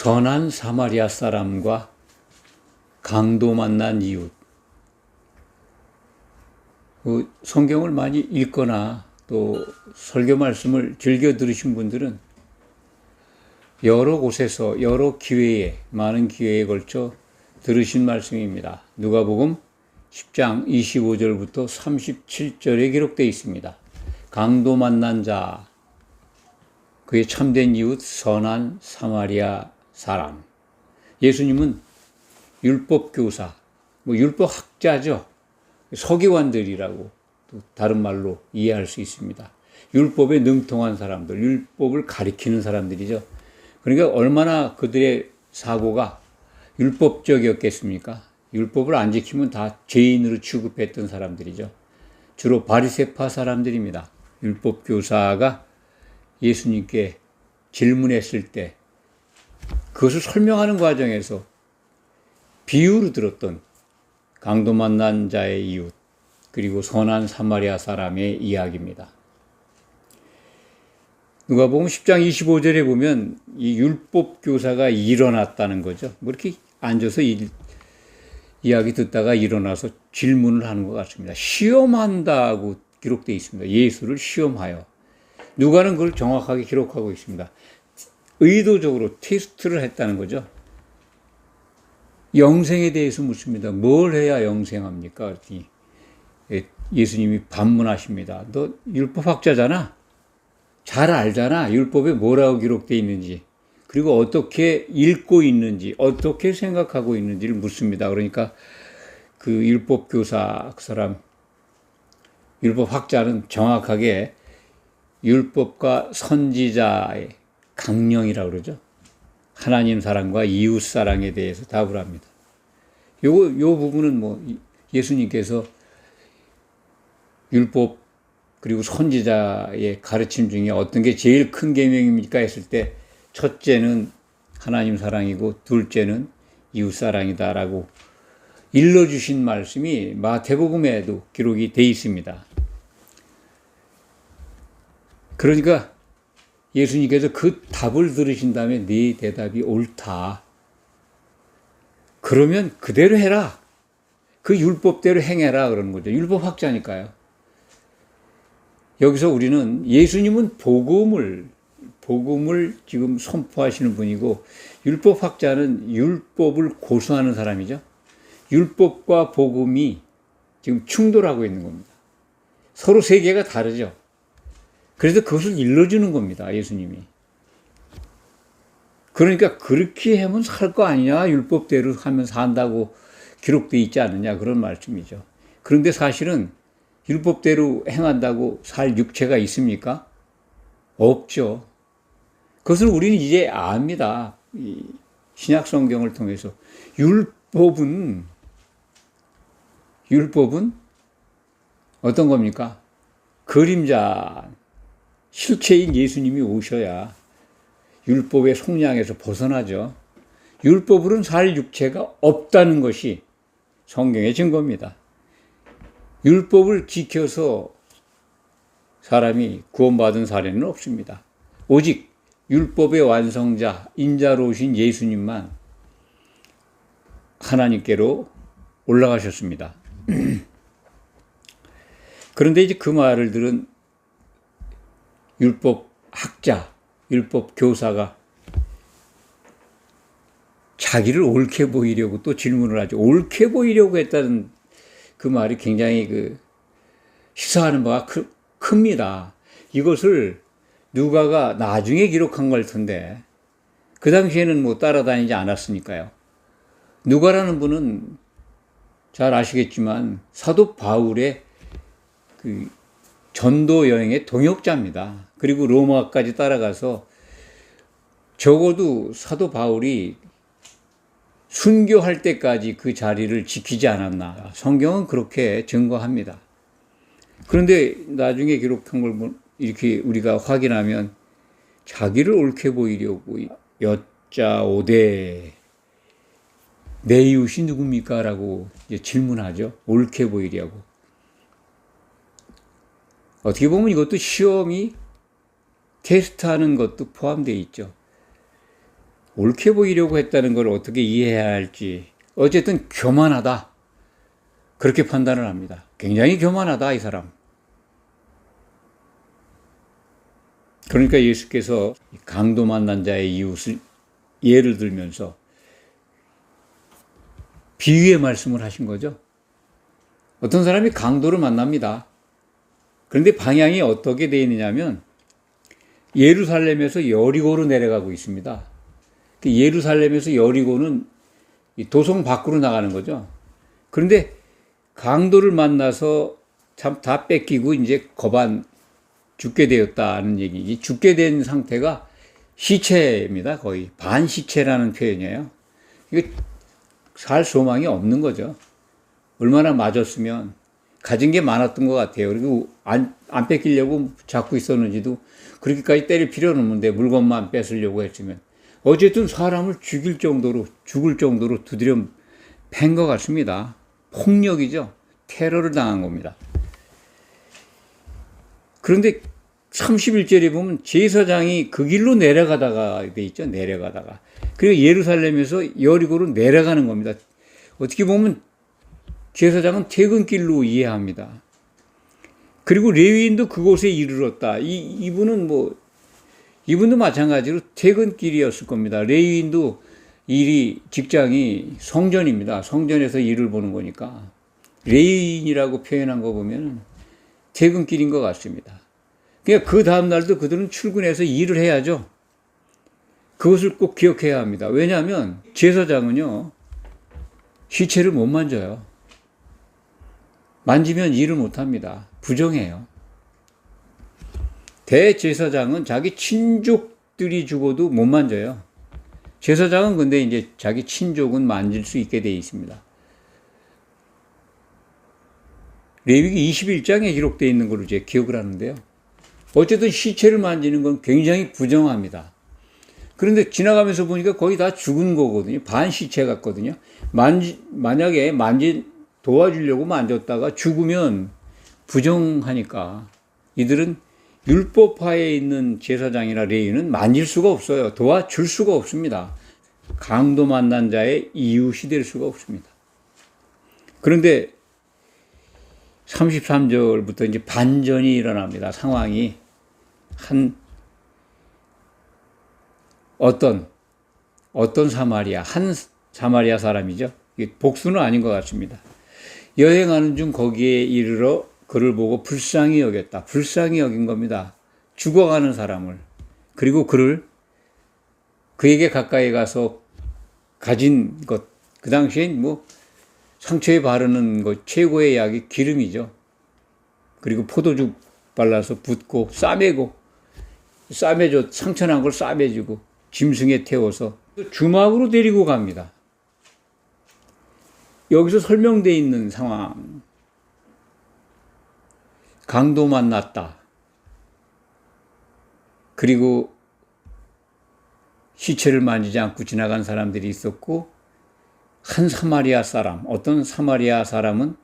선한 사마리아 사람과 강도 만난 이웃. 성경을 많이 읽거나 또 설교 말씀을 즐겨 들으신 분들은 여러 곳에서 여러 기회에, 많은 기회에 걸쳐 들으신 말씀입니다. 누가복음 10장 25절부터 37절에 기록되어 있습니다. 강도 만난 자, 그의 참된 이웃, 선한 사마리아 사람. 예수님은 율법교사, 율법학자죠. 서기관들이라고 또 다른 말로 이해할 수 있습니다. 율법에 능통한 사람들, 율법을 가리키는 사람들이죠. 그러니까 얼마나 그들의 사고가 율법적이었겠습니까? 율법을 안 지키면 다 죄인으로 취급했던 사람들이죠. 주로 바리새파 사람들입니다. 율법교사가 예수님께 질문했을 때 그것을 설명하는 과정에서 비유로 들었던 강도 만난 자의 이웃, 그리고 선한 사마리아 사람의 이야기입니다. 누가복음 10장 25절에 보면 이 율법교사가 일어났다는 거죠. 이렇게 앉아서 이야기 듣다가 일어나서 질문을 하는 것 같습니다. 시험한다고 기록되어 있습니다. 예수를 시험하여. 누가는 그걸 정확하게 기록하고 있습니다. 의도적으로 테스트를 했다는 거죠. 영생에 대해서 묻습니다. 뭘 해야 영생합니까? 예수님이 반문하십니다. 너 율법학자잖아. 잘 알잖아. 율법에 뭐라고 기록되어 있는지. 그리고 어떻게 읽고 있는지, 어떻게 생각하고 있는지를 묻습니다. 그러니까 그 율법교사, 그 사람, 율법학자는 정확하게 율법과 선지자의 강령이라고 그러죠. 하나님 사랑과 이웃 사랑에 대해서 답을 합니다. 요 부분은 예수님께서 율법 그리고 선지자의 가르침 중에 어떤 게 제일 큰 계명입니까 했을 때 첫째는 하나님 사랑이고 둘째는 이웃 사랑이다라고 일러주신 말씀이 마태복음에도 기록이 돼 있습니다. 그러니까 예수님께서 그 답을 들으신 다음에 네 대답이 옳다. 그러면 그대로 해라. 그 율법대로 행해라 그러는 거죠. 율법학자니까요. 여기서 우리는 예수님은 복음을 지금 선포하시는 분이고 율법학자는 율법을 고수하는 사람이죠. 율법과 복음이 지금 충돌하고 있는 겁니다. 서로 세계가 다르죠. 그래서 그것을 일러주는 겁니다. 예수님이. 그러니까 그렇게 하면 살 거 아니냐. 율법대로 하면 산다고 기록되어 있지 않느냐. 그런 말씀이죠. 그런데 사실은 율법대로 행한다고 살 육체가 있습니까? 없죠. 그것을 우리는 이제 압니다. 이 신약 성경을 통해서. 율법은 어떤 겁니까? 그림자, 실체인 예수님이 오셔야 율법의 속량에서 벗어나죠. 율법으로는 살 육체가 없다는 것이 성경의 증거입니다. 율법을 지켜서 사람이 구원받은 사례는 없습니다. 오직 율법의 완성자, 인자로 오신 예수님만 하나님께로 올라가셨습니다. 그런데 이제 그 말을 들은 율법학자, 율법교사가 자기를 옳게 보이려고 또 질문을 하죠. 옳게 보이려고 했다는 그 말이 굉장히 시사하는 바가 큽니다. 이것을 누가가 나중에 기록한 걸 텐데 그 당시에는 따라다니지 않았으니까요. 누가라는 분은 잘 아시겠지만 사도 바울의 그 전도 여행의 동역자입니다. 그리고 로마까지 따라가서 적어도 사도 바울이 순교할 때까지 그 자리를 지키지 않았나. 성경은 그렇게 증거합니다. 그런데 나중에 기록한 걸 이렇게 우리가 확인하면 자기를 옳게 보이려고 여짜오되 내 이웃이 누굽니까? 라고 질문하죠. 옳게 보이려고. 어떻게 보면 이것도 시험이 테스트하는 것도 포함되어 있죠. 옳게 보이려고 했다는 걸 어떻게 이해해야 할지 어쨌든 교만하다. 그렇게 판단을 합니다. 굉장히 교만하다, 이 사람. 그러니까 예수께서 강도 만난 자의 이웃을 예를 들면서 비유의 말씀을 하신 거죠. 어떤 사람이 강도를 만납니다. 그런데 방향이 어떻게 되어 있느냐면 예루살렘에서 여리고로 내려가고 있습니다. 예루살렘에서 여리고는 도성 밖으로 나가는 거죠. 그런데 강도를 만나서 참 다 뺏기고 이제 거반 죽게 되었다는 얘기지. 죽게 된 상태가 시체입니다. 거의 반시체라는 표현이에요. 이거 살 소망이 없는 거죠. 얼마나 맞았으면 가진 게 많았던 것 같아요. 그리고 안 뺏기려고 잡고 있었는지도 그렇게까지 때릴 필요는 없는데 물건만 뺏으려고 했으면 어쨌든 사람을 죽을 정도로 두드려 팬 것 같습니다. 폭력이죠. 테러를 당한 겁니다. 그런데 31절에 보면 제사장이 그 길로 내려가다가 돼 있죠. 내려가다가. 그리고 예루살렘에서 여리고로 내려가는 겁니다. 어떻게 보면 제사장은 퇴근길로 이해합니다. 그리고 레위인도 그곳에 이르렀다. 이분도 마찬가지로 퇴근길이었을 겁니다. 레위인도 직장이 성전입니다. 성전에서 일을 보는 거니까. 레위인이라고 표현한 거 보면 퇴근길인 것 같습니다. 그러니까 그 다음날도 그들은 출근해서 일을 해야죠. 그것을 꼭 기억해야 합니다. 왜냐하면 제사장은요, 시체를 못 만져요. 만지면 일을 못 합니다. 부정해요. 대제사장은 자기 친족들이 죽어도 못 만져요. 제사장은 근데 이제 자기 친족은 만질 수 있게 되어 있습니다. 레위기 21장에 기록되어 있는 걸로 제 기억을 하는데요. 어쨌든 시체를 만지는 건 굉장히 부정합니다. 그런데 지나가면서 보니까 거의 다 죽은 거거든요. 반시체 같거든요. 만약에 도와주려고 만졌다가 죽으면 부정하니까 이들은 율법하에 있는 제사장이나 레위인은 만질 수가 없어요. 도와줄 수가 없습니다. 강도 만난 자의 이웃이 될 수가 없습니다. 그런데 33절부터 이제 반전이 일어납니다. 상황이 어떤 한 사마리아 사람이죠. 복수는 아닌 것 같습니다. 여행하는 중 거기에 이르러 그를 보고 불쌍히 여겼다. 불쌍히 여긴 겁니다. 죽어가는 사람을. 그리고 그에게 가까이 가서 가진 것, 그 당시엔 상처에 바르는 것 최고의 약이 기름이죠. 그리고 포도주 발라서 붓고 싸매줘 상처난 걸 싸매주고 짐승에 태워서 주막으로 데리고 갑니다. 여기서 설명되어 있는 상황. 강도 만났다. 그리고 시체를 만지지 않고 지나간 사람들이 있었고 한 사마리아 사람, 어떤 사마리아 사람은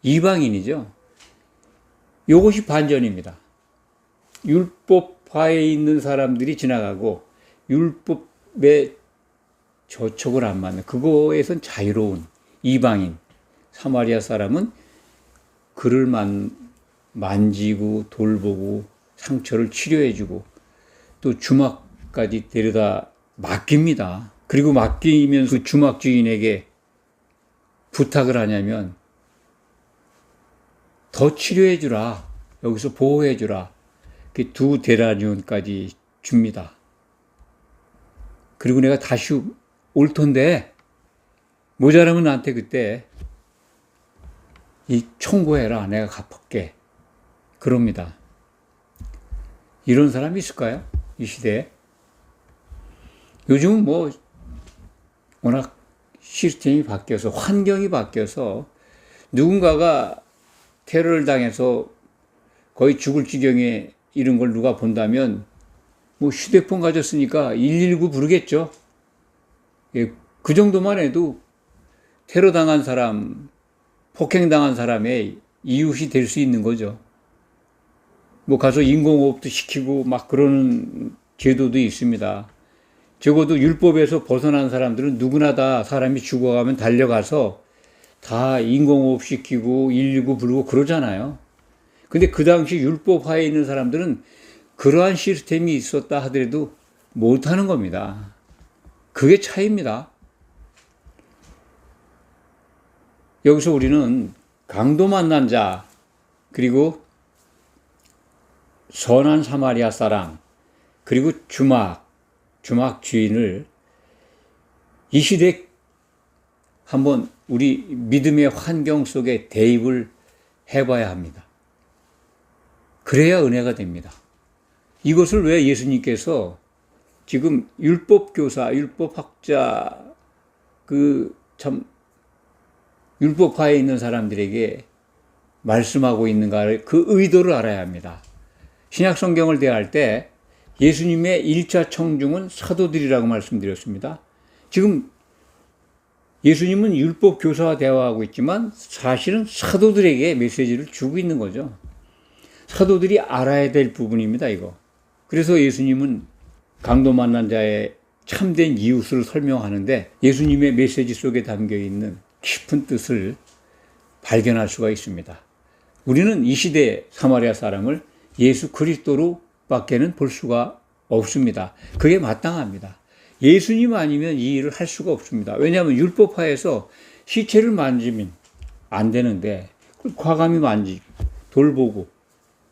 이방인이죠. 이것이 반전입니다. 율법화에 있는 사람들이 지나가고 율법에 저촉을 안 맞는 그거에선 자유로운 이방인 사마리아 사람은 그를 만지고 돌보고 상처를 치료해주고 또 주막까지 데려다 맡깁니다. 그리고 맡기면 그 주막 주인에게 부탁을 하냐면 더 치료해주라. 여기서 보호해주라. 2데나리온까지 줍니다. 그리고 내가 다시 올 텐데 모자라면 나한테 그때 청구해라. 내가 갚을게. 그럽니다. 이런 사람이 있을까요? 이 시대에? 요즘은 워낙 시스템이 바뀌어서 환경이 바뀌어서 누군가가 테러를 당해서 거의 죽을 지경에 이런 걸 누가 본다면 휴대폰 가졌으니까 119 부르겠죠. 그 정도만 해도 테러 당한 사람, 폭행당한 사람의 이웃이 될 수 있는 거죠. 가서 인공호흡도 시키고 그러는 제도도 있습니다. 적어도 율법에서 벗어난 사람들은 누구나 다 사람이 죽어가면 달려가서 다 인공호흡 시키고 119 부르고 그러잖아요. 근데 그 당시 율법하에 있는 사람들은 그러한 시스템이 있었다 하더라도 못하는 겁니다. 그게 차이입니다. 여기서 우리는 강도 만난 자, 그리고 선한 사마리아 사람, 그리고 주막 주인을 이 시대에 한번 우리 믿음의 환경 속에 대입을 해봐야 합니다. 그래야 은혜가 됩니다. 이것을 왜 예수님께서 지금 율법교사, 율법학자, 율법화에 있는 사람들에게 말씀하고 있는가를 그 의도를 알아야 합니다. 신약 성경을 대할 때 예수님의 1차 청중은 사도들이라고 말씀드렸습니다. 지금 예수님은 율법 교사와 대화하고 있지만 사실은 사도들에게 메시지를 주고 있는 거죠. 사도들이 알아야 될 부분입니다, 이거. 그래서 예수님은 강도 만난 자의 참된 이웃을 설명하는데 예수님의 메시지 속에 담겨 있는 깊은 뜻을 발견할 수가 있습니다. 우리는 이 시대의 사마리아 사람을 예수 그리스도로 밖에는 볼 수가 없습니다. 그게 마땅합니다. 예수님 아니면 이 일을 할 수가 없습니다. 왜냐하면 율법화에서 시체를 만지면 안 되는데 과감히 만지고 돌보고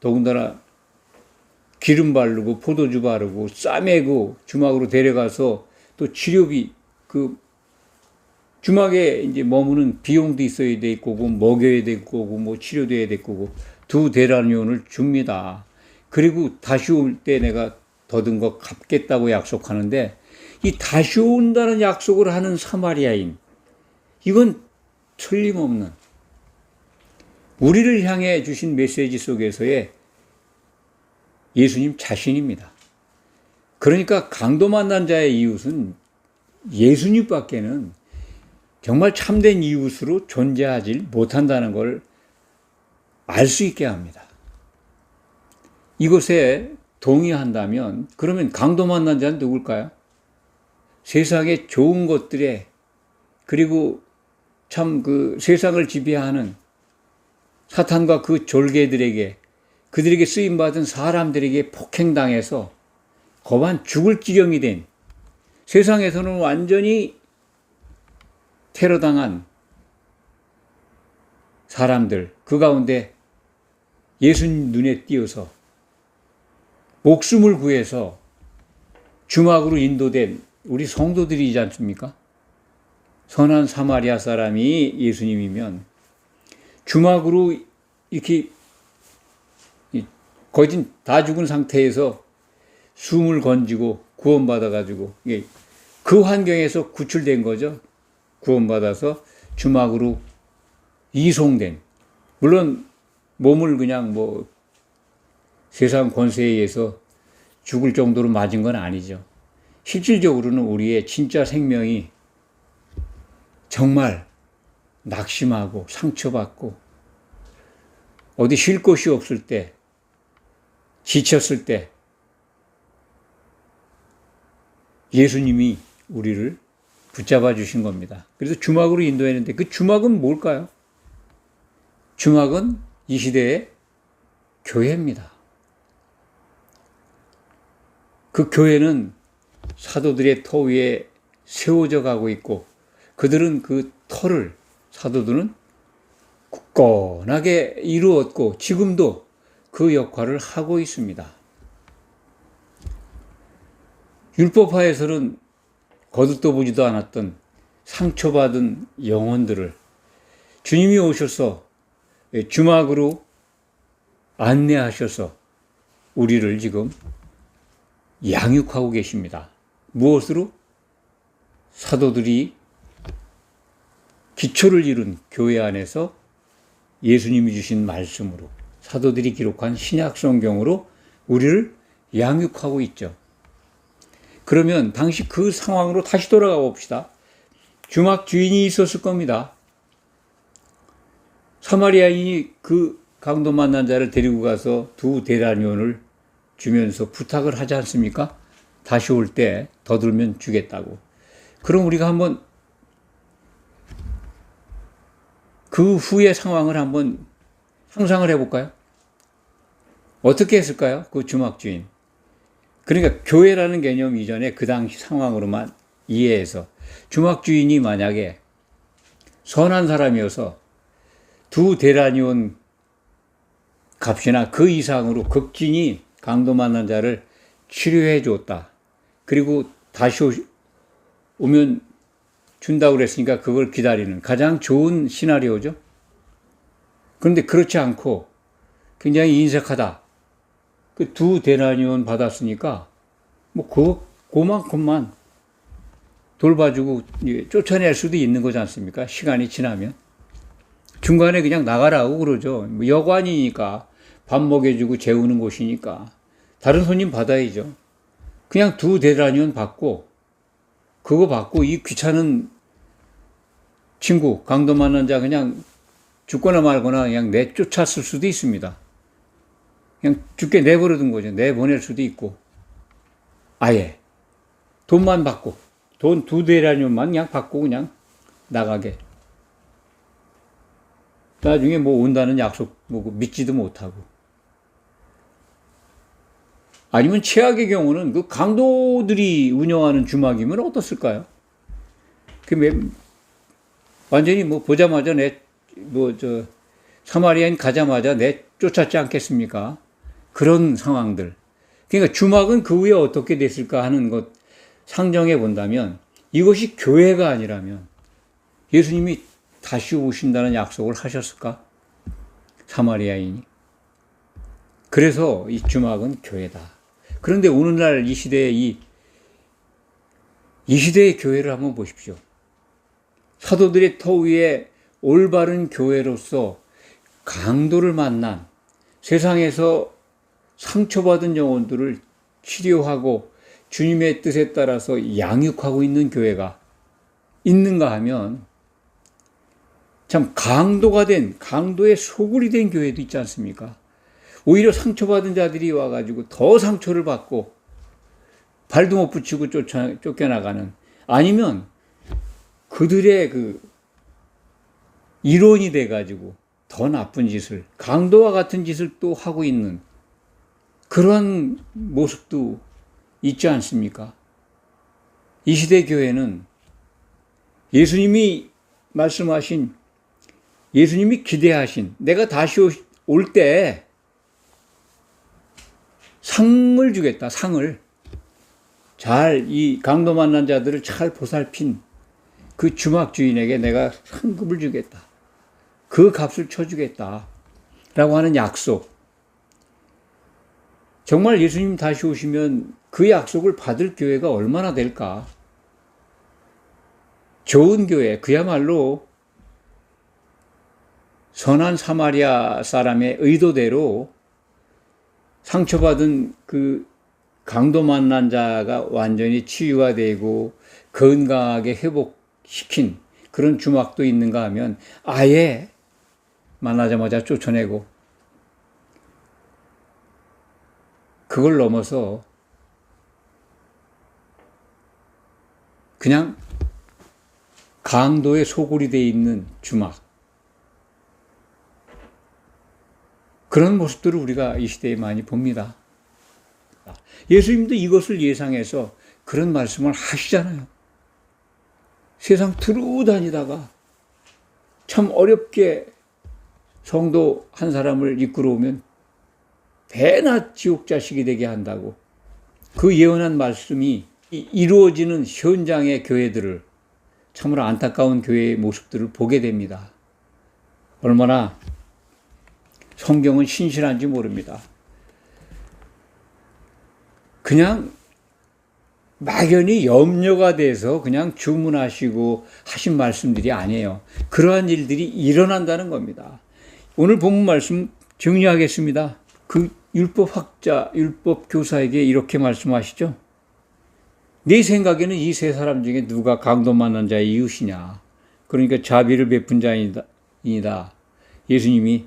더군다나 기름 바르고 포도주 바르고 싸매고 주막으로 데려가서 또 치료비 주막에 이제 머무는 비용도 있어야 될 거고 먹여야 될 거고 뭐 치료돼야 될 거고 2데나리온을 줍니다. 그리고 다시 올 때 내가 더든 거 갚겠다고 약속하는데 이 다시 온다는 약속을 하는 사마리아인, 이건 틀림없는 우리를 향해 주신 메시지 속에서의 예수님 자신입니다. 그러니까 강도 만난 자의 이웃은 예수님밖에는 정말 참된 이웃으로 존재하지 못한다는 걸 알 수 있게 합니다. 이것에 동의한다면 그러면 강도 만난 자는 누굴까요? 세상의 좋은 것들에, 그리고 참 세상을 지배하는 사탄과 그 졸개들에게, 그들에게 쓰임받은 사람들에게 폭행당해서 거반 죽을 지경이 된, 세상에서는 완전히 테러당한 사람들, 그 가운데 예수님 눈에 띄어서 목숨을 구해서 주막으로 인도된 우리 성도들이지 않습니까? 선한 사마리아 사람이 예수님이면 주막으로 이렇게 거의 다 죽은 상태에서 숨을 건지고 구원받아가지고 그 환경에서 구출된 거죠. 구원받아서 주막으로 이송된, 물론 몸을 그냥 세상 권세에 의해서 죽을 정도로 맞은 건 아니죠. 실질적으로는 우리의 진짜 생명이 정말 낙심하고 상처받고 어디 쉴 곳이 없을 때, 지쳤을 때 예수님이 우리를 붙잡아 주신 겁니다. 그래서 주막으로 인도했는데 그 주막은 뭘까요? 주막은 이 시대의 교회입니다. 그 교회는 사도들의 터 위에 세워져 가고 있고 그들은 그 터를, 사도들은 굳건하게 이루었고 지금도 그 역할을 하고 있습니다. 율법화에서는 거들떠 보지도 않았던 상처받은 영혼들을 주님이 오셔서 주막으로 안내하셔서 우리를 지금 양육하고 계십니다. 무엇으로? 사도들이 기초를 이룬 교회 안에서 예수님이 주신 말씀으로, 사도들이 기록한 신약 성경으로 우리를 양육하고 있죠. 그러면 당시 그 상황으로 다시 돌아가 봅시다. 주막 주인이 있었을 겁니다. 사마리아인이 그 강도 만난 자를 데리고 가서 2데나리온을 주면서 부탁을 하지 않습니까? 다시 올 때 더 들면 주겠다고. 그럼 우리가 한번 그 후의 상황을 한번 상상을 해볼까요? 어떻게 했을까요? 그 주막주인. 그러니까 교회라는 개념 이전에 그 당시 상황으로만 이해해서 주막주인이 만약에 선한 사람이어서 두 데나리온 값이나 그 이상으로 극진히 강도 만난 자를 치료해 줬다. 그리고 다시 오면 준다고 그랬으니까 그걸 기다리는 가장 좋은 시나리오죠. 그런데 그렇지 않고 굉장히 인색하다. 그 두 데나리온 받았으니까 뭐 그만큼만 돌봐주고 쫓아낼 수도 있는 거지 않습니까? 시간이 지나면. 중간에 그냥 나가라고 그러죠. 뭐 여관이니까 밥 먹여주고 재우는 곳이니까 다른 손님 받아야죠. 그냥 두 데나리온 받고 그거 받고 이 귀찮은 친구 강도 만난 자 그냥 죽거나 말거나 그냥 내쫓았을 수도 있습니다. 그냥 죽게 내버려둔 거죠. 내보낼 수도 있고 아예 돈만 받고 돈 두 데나리온만 그냥 받고 그냥 나가게. 나중에 뭐 온다는 약속 뭐 믿지도 못하고. 아니면 최악의 경우는 그 강도들이 운영하는 주막이면 어떻을까요? 완전히 뭐 보자마자 사마리아인 가자마자 쫓았지 않겠습니까? 그런 상황들. 그러니까 주막은 그 후에 어떻게 됐을까 하는 것 상정해 본다면 이것이 교회가 아니라면 예수님이 다시 오신다는 약속을 하셨을까? 사마리아인이. 그래서 이 주막은 교회다. 그런데 오늘날 이 시대의 교회를 한번 보십시오. 사도들의 터 위에 올바른 교회로서 강도를 만난 세상에서 상처받은 영혼들을 치료하고 주님의 뜻에 따라서 양육하고 있는 교회가 있는가 하면 참 강도의 소굴이 된 교회도 있지 않습니까? 오히려 상처받은 자들이 와가지고 더 상처를 받고 발도 못 붙이고 쫓겨나가는, 아니면 그들의 그 일원이 돼가지고 더 나쁜 짓을, 강도와 같은 짓을 또 하고 있는 그런 모습도 있지 않습니까? 이 시대 교회는 예수님이 말씀하신, 예수님이 기대하신, 내가 다시 올 때 상을 주겠다, 상을. 이 강도 만난 자들을 잘 보살핀 그 주막 주인에게 내가 상급을 주겠다. 그 값을 쳐주겠다. 라고 하는 약속. 정말 예수님 다시 오시면 그 약속을 받을 교회가 얼마나 될까? 좋은 교회, 그야말로 선한 사마리아 사람의 의도대로 상처받은 그 강도 만난 자가 완전히 치유가 되고 건강하게 회복시킨 그런 주막도 있는가 하면 아예 만나자마자 쫓아내고, 그걸 넘어서 그냥 강도의 소굴이 되어 있는 주막, 그런 모습들을 우리가 이 시대에 많이 봅니다. 예수님도 이것을 예상해서 그런 말씀을 하시잖아요. 세상 두루 다니다가 참 어렵게 성도 한 사람을 이끌어오면 배나 지옥 자식이 되게 한다고, 그 예언한 말씀이 이루어지는 현장의 교회들을, 참으로 안타까운 교회의 모습들을 보게 됩니다. 얼마나 성경은 신실한지 모릅니다. 그냥 막연히 염려가 돼서 그냥 주문하시고 하신 말씀들이 아니에요. 그러한 일들이 일어난다는 겁니다. 오늘 본문 말씀 정리하겠습니다. 그 율법학자, 율법교사에게 이렇게 말씀하시죠. 네 생각에는 이 세 사람 중에 누가 강도 만난 자의 이웃이냐? 그러니까 자비를 베푼 자이다. 예수님이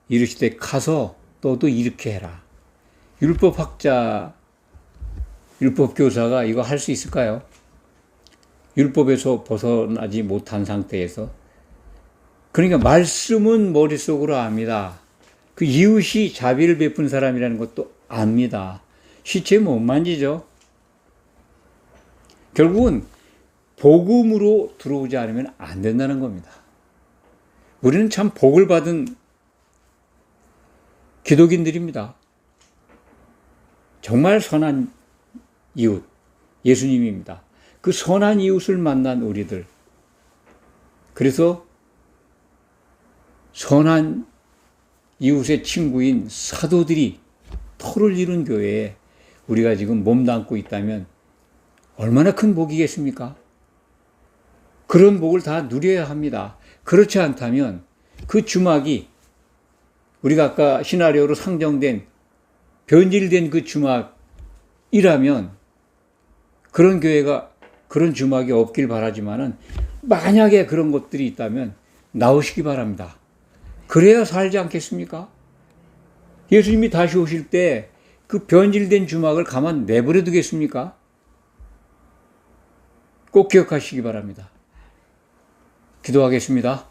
이르시되 가서 너도 이렇게 해라. 율법 교사가 이거 할 수 있을까요? 율법에서 벗어나지 못한 상태에서. 그러니까 말씀은 머릿속으로 압니다. 그 이웃이 자비를 베푼 사람이라는 것도 압니다. 시체 못 만지죠. 결국은 복음으로 들어오지 않으면 안 된다는 겁니다. 우리는 참 복을 받은 기독인들입니다. 정말 선한 이웃, 예수님입니다. 그 선한 이웃을 만난 우리들. 그래서 선한 이웃의 친구인 사도들이 터를 이룬 교회에 우리가 지금 몸담고 있다면 얼마나 큰 복이겠습니까? 그런 복을 다 누려야 합니다. 그렇지 않다면 그 주막이 우리가 아까 시나리오로 상정된 변질된 그 주막이라면 그런 교회가 그런 주막이 없길 바라지만은 만약에 그런 것들이 있다면 나오시기 바랍니다. 그래야 살지 않겠습니까? 예수님이 다시 오실 때 그 변질된 주막을 가만 내버려 두겠습니까? 꼭 기억하시기 바랍니다. 기도하겠습니다.